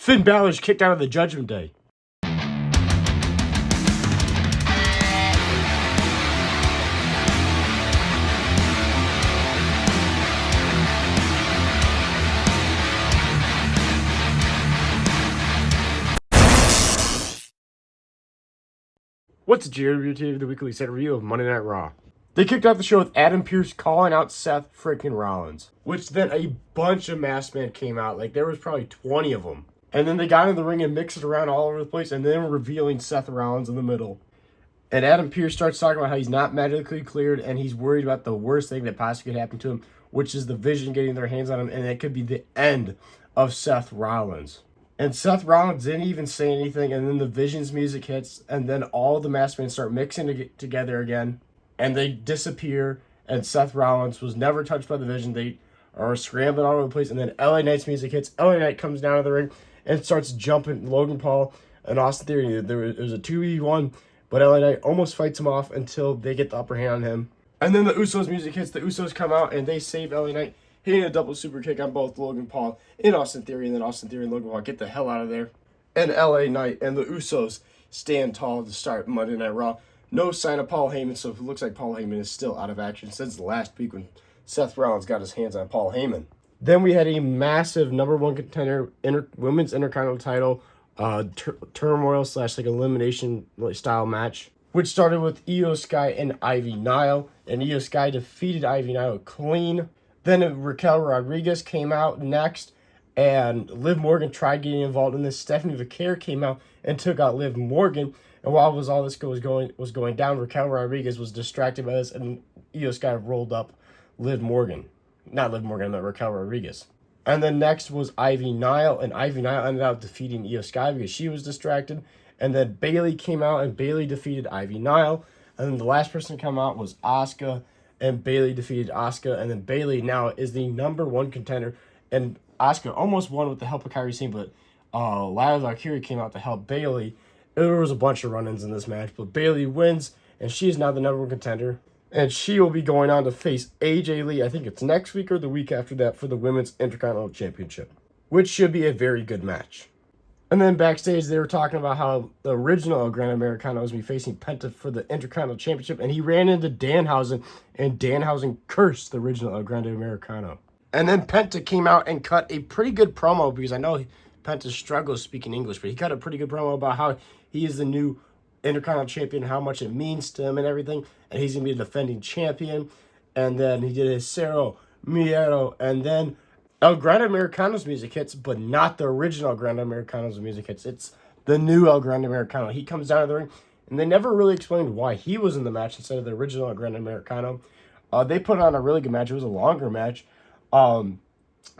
Finn Balor's kicked out of the Judgment Day. What's the GW the weekly set review of Monday Night Raw? They kicked off the show with Adam Pearce calling out Seth freaking Rollins, which then a bunch of masked men came out. Like, there was probably 20 of them. And then they got in the ring and mixed it around all over the place, and then revealing Seth Rollins in the middle. And Adam Pearce starts talking about how he's not medically cleared, and he's worried about the worst thing that possibly could happen to him, which is the Vision getting their hands on him, and it could be the end of Seth Rollins. And Seth Rollins didn't even say anything, and then the Vision's music hits, and then all the masked men start mixing together again, and they disappear, and Seth Rollins was never touched by the Vision. They are scrambling all over the place, and then LA Knight's music hits. LA Knight comes down to the ring and starts jumping Logan Paul and Austin Theory. It was a 2v1, but LA Knight almost fights him off until they get the upper hand on him. And then the Usos music hits. The Usos come out, and they save LA Knight, hitting a double super kick on both Logan Paul and Austin Theory, and then Austin Theory and Logan Paul get the hell out of there. And LA Knight and the Usos stand tall to start Monday Night Raw. No sign of Paul Heyman, so it looks like Paul Heyman is still out of action since last week when Seth Rollins got his hands on Paul Heyman. Then we had a massive number one contender women's intercontinental title turmoil / like elimination style match, which started with Io Sky and Ivy Nile, and Io Sky defeated Ivy Nile clean. Then Raquel Rodriguez came out next, and Liv Morgan tried getting involved in this. Stephanie Vaquer came out and took out Liv Morgan. And while all this was going down, Raquel Rodriguez was distracted by this, and Io Sky rolled up Liv Morgan. Not Liv Morgan, but Raquel Rodriguez. And then next was Ivy Nile, and Ivy Nile ended up defeating Io Sky because she was distracted. And then Bayley came out, and Bayley defeated Ivy Nile. And then the last person to come out was Asuka, and Bayley defeated Asuka. And then Bayley now is the number one contender. And Asuka almost won with the help of Kairi Sane, but Lila Valkyrie came out to help Bayley. There was a bunch of run-ins in this match, but Bayley wins, and she is now the number one contender. And she will be going on to face AJ Lee, I think it's next week or the week after that, for the Women's Intercontinental Championship, which should be a very good match. And then backstage, they were talking about how the original El Gran Americano was going to be facing Penta for the Intercontinental Championship, and he ran into Danhausen, and Danhausen cursed the original El Grande Americano. And then Penta came out and cut a pretty good promo, because I know Penta struggles speaking English, but he cut a pretty good promo about how he is the new Intercontinental Champion, how much it means to him and everything, and he's going to be the defending champion. And then he did his Cero Miedo, and then El Grande Americano's music hits, but not the original El Grande Americano's music hits. It's the new El Grande Americano. He comes down to the ring, and they never really explained why he was in the match instead of the original El Grande Americano. They put on a really good match. It was a longer match. But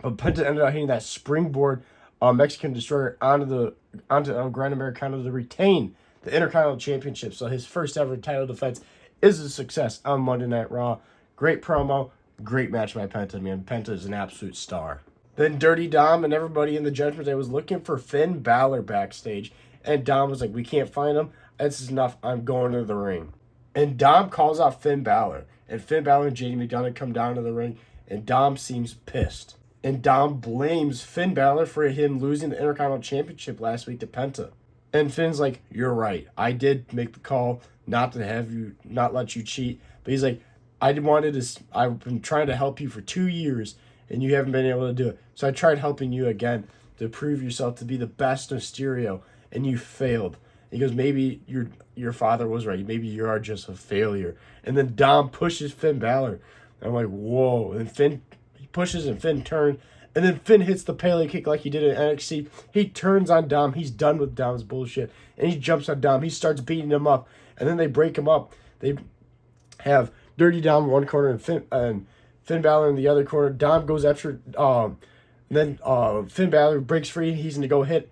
Penta ended up hitting that springboard Mexican Destroyer onto El Gran Americano to retain the Intercontinental Championship. So his first ever title defense is a success on Monday Night Raw. Great promo, great match by Penta, man. Penta is an absolute star. Then Dirty Dom and everybody in the Judgment Day was looking for Finn Balor backstage, and Dom was like, "We can't find him. This is enough. I'm going to the ring." And Dom calls out Finn Balor, and Finn Balor and JD McDonagh come down to the ring, and Dom seems pissed. And Dom blames Finn Balor for him losing the Intercontinental Championship last week to Penta. And Finn's like, "You're right. I did make the call not let you cheat." But he's like, I've been trying to help you for 2 years, and you haven't been able to do it. So I tried helping you again to prove yourself to be the best of Stereo, and you failed." He goes, "Maybe your father was right. Maybe you are just a failure." And then Dom pushes Finn Balor. And I'm like, whoa. And Finn pushes and Finn turns, and then Finn hits the Pele kick like he did in NXT. He turns on Dom. He's done with Dom's bullshit, and he jumps on Dom. He starts beating him up, and then they break him up. They have Dirty Dom in one corner and Finn Balor in the other corner. Dom goes after, then Finn Balor breaks free. He's going to go hit.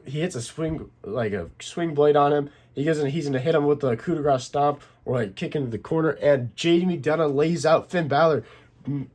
He hits a swing blade on him. He's going to hit him with the coup de grace stomp or kick into the corner, and JD McDonagh lays out Finn Balor.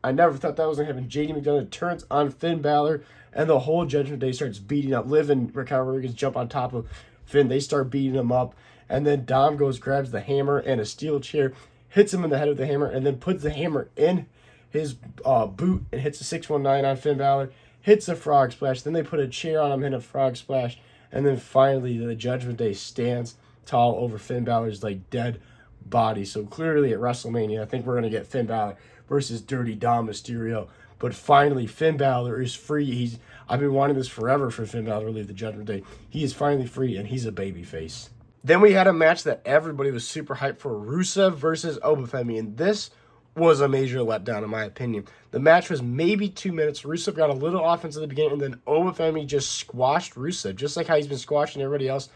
I never thought that was going to happen. JD McDonagh turns on Finn Balor, and the whole Judgment Day starts beating up. Liv and Raquel Rodriguez jump on top of Finn. They start beating him up, and then Dom grabs the hammer and a steel chair, hits him in the head with the hammer, and then puts the hammer in his boot and hits a 619 on Finn Balor. hits a frog splash. Then they put a chair on him, hit a frog splash. And then finally, the Judgment Day stands tall over Finn Balor's like dead body. So clearly at WrestleMania, I think we're going to get Finn Balor versus Dirty Dom Mysterio. But finally, Finn Balor is free. I've been wanting this forever for Finn Balor to leave the Judgment Day. He is finally free, and he's a babyface. Then we had a match that everybody was super hyped for, Rusev versus Obafemi, and this was a major letdown in my opinion. The match was maybe 2 minutes. Rusev got a little offense at the beginning, and then Obafemi just squashed Rusev, just like how he's been squashing everybody else.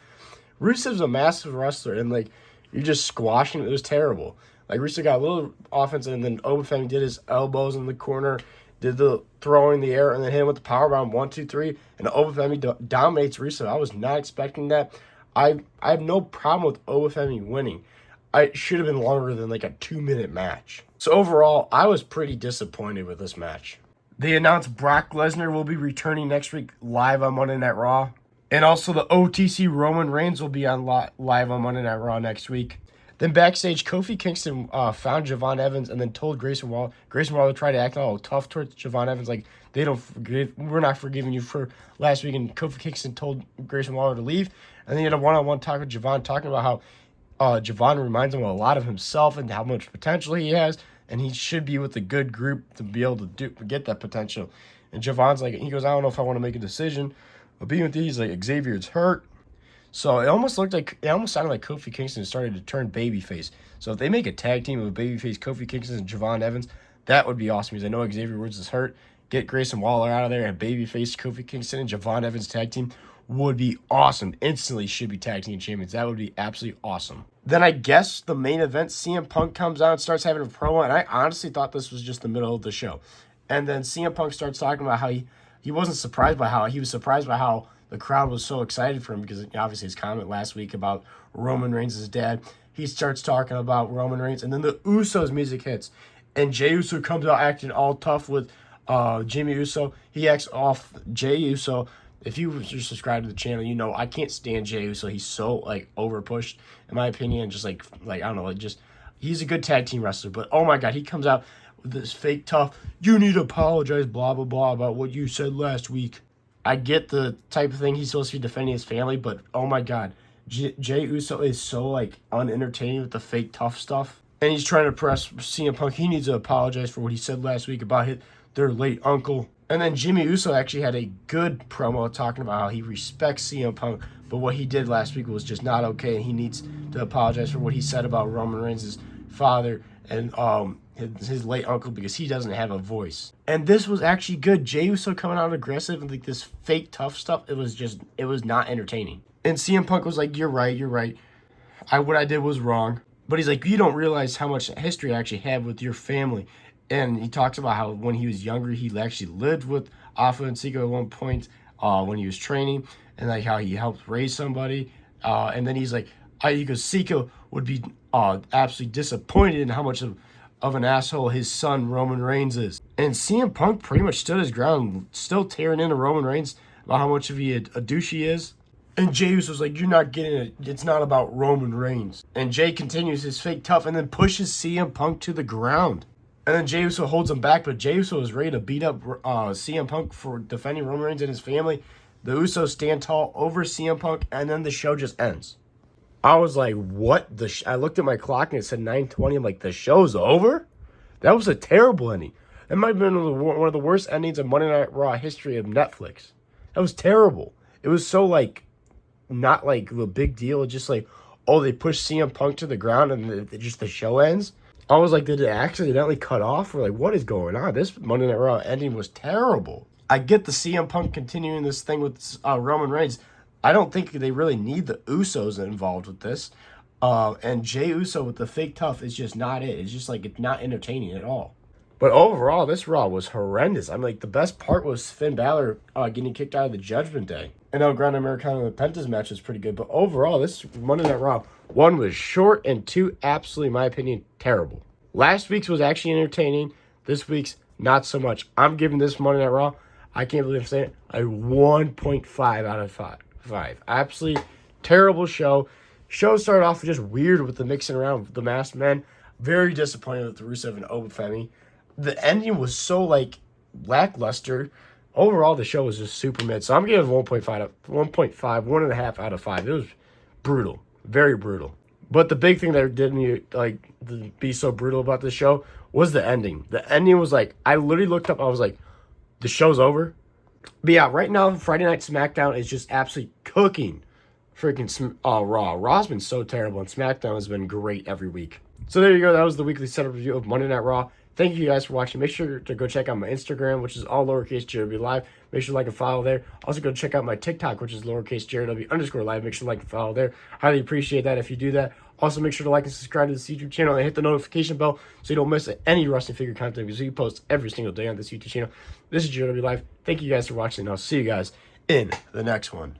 Rusev's a massive wrestler, and like you're just squashing. It was terrible. Like Rusev got a little offense, and then Obafemi did his elbows in the corner, did the throwing in the air, and then hit him with the powerbomb 1, 2, 3, and Obafemi dominates Rusev. I was not expecting that. I have no problem with Obafemi winning. It should have been longer than like a 2-minute match. So overall, I was pretty disappointed with this match. They announced Brock Lesnar will be returning next week live on Monday Night Raw. And also the OTC Roman Reigns will be on live on Monday Night Raw next week. Then backstage, Kofi Kingston found Javon Evans and then told Grayson Waller. Grayson Waller tried to act all tough towards Javon Evans, like we're not forgiving you for last week. And Kofi Kingston told Grayson Waller to leave. And then he had a one-on-one talk with Javon, talking about how Javon reminds him a lot of himself and how much potential he has, and he should be with a good group to be able to get that potential. And Javon's like, he goes, I don't know if I want to make a decision. But being with these, like Xavier's hurt. So it almost sounded like Kofi Kingston started to turn babyface. So if they make a tag team of babyface Kofi Kingston and Javon Evans, that would be awesome because I know Xavier Woods is hurt. Get Grayson Waller out of there and babyface Kofi Kingston and Javon Evans tag team would be awesome. Instantly should be tag team champions. That would be absolutely awesome. Then I guess the main event, CM Punk comes out and starts having a promo, and I honestly thought this was just the middle of the show. And then CM Punk starts talking about how he wasn't surprised by how he was surprised by how the crowd was so excited for him because obviously his comment last week about Roman Reigns' dad. He starts talking about Roman Reigns, and then the Usos music hits, and Jey Uso comes out acting all tough with Jimmy Uso. He acts off Jey Uso. If you just subscribe to the channel, you know I can't stand Jey Uso. He's so like over pushed in my opinion. Just like I don't know, he's a good tag team wrestler, but oh my god, he comes out with this fake tough. You need to apologize, blah blah blah, about what you said last week. I get the type of thing he's supposed to be defending his family, but oh my god, Jey Uso is so like unentertaining with the fake tough stuff, and he's trying to press CM Punk. He needs to apologize for what he said last week about their late uncle. And then Jimmy Uso actually had a good promo talking about how he respects CM Punk, but what he did last week was just not okay, and he needs to apologize for what he said about Roman Reigns' father and his late uncle because he doesn't have a voice. And this was actually good. Jey Uso coming out aggressive and like this fake tough stuff, it was not entertaining. And CM Punk was like, you're right. What I did was wrong. But he's like, you don't realize how much history I actually have with your family. And he talks about how when he was younger, he actually lived with Alpha and Sika at one point when he was training, and like how he helped raise somebody. And then he's like, he goes, Sika would be absolutely disappointed in how much of an asshole his son Roman Reigns is. And CM Punk pretty much stood his ground, still tearing into Roman Reigns about how much of a douche he is. And Jey was like, you're not getting it. It's not about Roman Reigns. And Jey continues his fake tough and then pushes CM Punk to the ground. And then Jey Uso holds him back, but Jey Uso is ready to beat up CM Punk for defending Roman Reigns and his family. The Usos stand tall over CM Punk, and then the show just ends. I was like, what? I looked at my clock and it said 9:20. I'm like, the show's over? That was a terrible ending. That might have been one of the worst endings of Monday Night Raw history of Netflix. That was terrible. It was so like, not like a big deal. Just like, oh, they pushed CM Punk to the ground and just the show ends. I was like, did it accidentally cut off? Or like, what is going on? This Monday Night Raw ending was terrible. I get the CM Punk continuing this thing with Roman Reigns. I don't think they really need the Usos involved with this. And Jey Uso with the fake tough is just not it. It's just like, it's not entertaining at all. But overall, this Raw was horrendous. I'm like, the best part was Finn Balor getting kicked out of the Judgment Day. And El Gran Americano and Penta's match was pretty good. But overall, this Monday Night Raw, 1 was short and 2, absolutely, in my opinion, terrible. Last week's was actually entertaining. This week's, not so much. I'm giving this Monday Night Raw, I can't believe I'm saying it, a 1.5 out of 5. Absolutely terrible show. Show started off just weird with the mixing around with the masked men. Very disappointed with the Rusev and Obafemi. The ending was so like lackluster. Overall, the show was just super mid. So I'm giving it 1.5 out of 5. It was brutal. Very brutal. But the big thing that did me like to be so brutal about this show was the ending. The ending was like, I literally looked up, I was like, the show's over. But yeah, right now, Friday Night SmackDown is just absolutely cooking freaking Raw. Raw's been so terrible, and SmackDown has been great every week. So there you go. That was the weekly setup review of Monday Night Raw. Thank you guys for watching. Make sure to go check out my Instagram, which is all lowercase JRW Live. Make sure to like and follow there. Also go check out my TikTok, which is lowercase JRW _live. Make sure to like and follow there. Highly appreciate that if you do that. Also make sure to like and subscribe to this YouTube channel and hit the notification bell so you don't miss any wrestling figure content because we post every single day on this YouTube channel. This is JRW Live. Thank you guys for watching, and I'll see you guys in the next one.